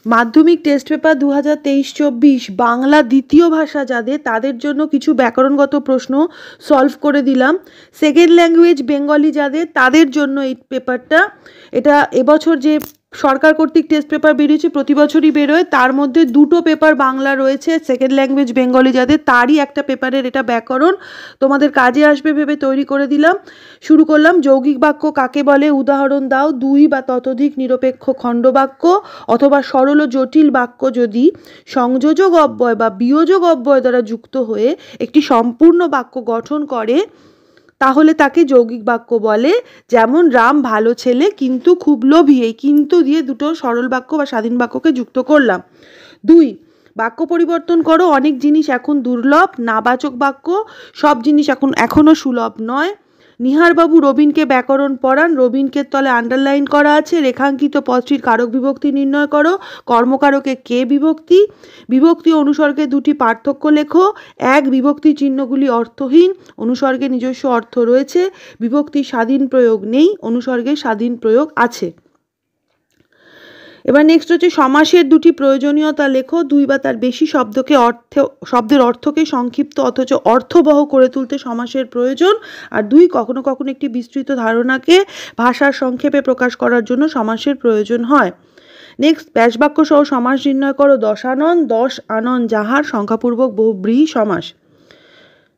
মাধ্যমিক test paper 2023-24 Bangla দ্বিতীয় ভাষা যাদের, তাদের জন্য কিছু ব্যাকরণগত প্রশ্ন সলভ করে দিলাম। সেকেন্ড ল্যাঙ্গুয়েজ বেঙ্গলি যাদের, তাদের জন্য এই পেপারটা, এটা এবছর যে সরকার কর্তৃক টেস্ট পেপার বেরিয়েছে, প্রতি বছরই বেরোয়, তার মধ্যে দুটো পেপার বাংলা রয়েছে। সেকেন্ড ল্যাঙ্গুয়েজ বেঙ্গলি যাদের, তারই একটা পেপারের এটা ব্যাকরণ, তোমাদের কাজে আসবে ভেবে তৈরি করে দিলাম। শুরু করলাম। যৌগিক বাক্য কাকে বলে? উদাহরণ দাও। দুই বা ততোধিক নিরপেক্ষ খণ্ডবাক্য অথবা সরল ও জটিল বাক্য যদি সংযোজক অব্যয় বা বিয়োজক অব্যয় দ্বারা যুক্ত হয়ে একটি সম্পূর্ণ বাক্য গঠন করে, তাহলে তাকে যৌগিক বাক্য বলে। যেমন রাম ভালো ছেলে কিন্তু খুব লোভী, এই কিন্তু দিয়ে দুটো সরল বাক্য বা স্বাধীন বাক্যকে যুক্ত করলাম। দুই, বাক্য পরিবর্তন করো। অনেক জিনিস এখন দুর্লভ। নাবাচক বাক্য, সব জিনিস এখনো সুলভ নয়। নিহারবাবু রবিনকে ব্যাকরণ পড়ান। রবিনকে তলে আন্ডারলাইন করা আছে। রেখাঙ্কিত পদটির কারক বিভক্তি নির্ণয় করো। কর্মকারকে কে বিভক্তি। বিভক্তি ও অনুসর্গের দুটি পার্থক্য লেখো। এক, বিভক্তি চিহ্নগুলি অর্থহীন, অনুসর্গের নিজস্ব অর্থ রয়েছে। বিভক্তির স্বাধীন প্রয়োগ নেই, অনুসর্গের স্বাধীন প্রয়োগ আছে। এবার নেক্সট হচ্ছে সমাসের দুটি প্রয়োজনীয়তা লেখো। দুই বা তার বেশি শব্দের অর্থকে সংক্ষিপ্ত অথচ অর্থবহ করে তুলতে সমাসের প্রয়োজন। আর দুই, কখনো কখনো একটি বিস্তৃত ধারণাকে ভাষার সংক্ষেপে প্রকাশ করার জন্য সমাসের প্রয়োজন হয়। নেক্সট, ব্যাসবাক্য সহ সমাস নির্ণয় করো। দশানন, দশ আনন যাহার, সংখ্যাপূর্বক বহুব্রীহি সমাস।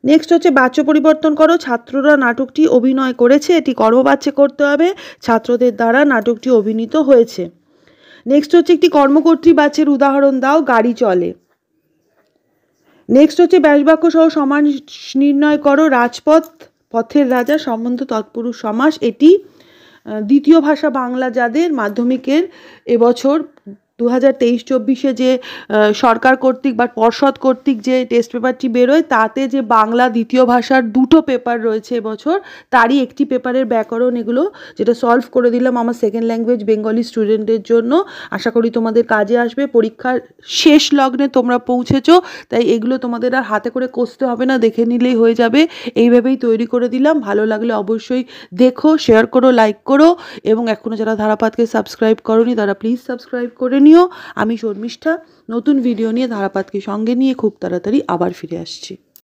নেক্সট হচ্ছে বাচ্য পরিবর্তন করো। ছাত্ররা নাটকটি অভিনয় করেছে, এটি কর্মবাচ্যে করতে হবে। ছাত্রদের দ্বারা নাটকটি অভিনীত হয়েছে। নেক্সট হচ্ছে একটি কর্মকর্তৃবাচ্যের উদাহরণ দাও। গাড়ি চলে। নেক্সট হচ্ছে ব্যাসবাক্য সহ সমাস নির্ণয় করো। রাজপথ, পথের রাজা, সম্বন্ধ তৎপুরুষ সমাস। এটি দ্বিতীয় ভাষা বাংলা যাদের, মাধ্যমিকের এবছর 2023-24 যে সরকার কর্তৃক বা পর্ষদ কর্তৃক যে টেস্ট পেপারটি বেরোয়, তাতে যে বাংলা দ্বিতীয় ভাষার দুটো পেপার রয়েছে এবছর, তারই একটি পেপারের ব্যাকরণ এগুলো, যেটা সলভ করে দিলাম আমার সেকেন্ড ল্যাঙ্গুয়েজ বেঙ্গলি স্টুডেন্টদের জন্য। আশা করি তোমাদের কাজে আসবে। পরীক্ষার শেষ লগ্নে তোমরা পৌঁছেছো, তাই এগুলো তোমাদের আর হাতে করে কষতে হবে না, দেখে নিলেই হয়ে যাবে। এইভাবেই তৈরি করে দিলাম। ভালো লাগলে অবশ্যই দেখো, শেয়ার করো, লাইক করো, এবং এখনও যারা ধারাপাতকে সাবস্ক্রাইব করোনি তারা প্লিজ সাবস্ক্রাইব করে নিও। আমি শর্মিষ্ঠা নতুন ভিডিও নিয়ে ধারাপাতকে সঙ্গে নিয়ে খুব তাড়াতাড়ি আবার ফিরে আসছি।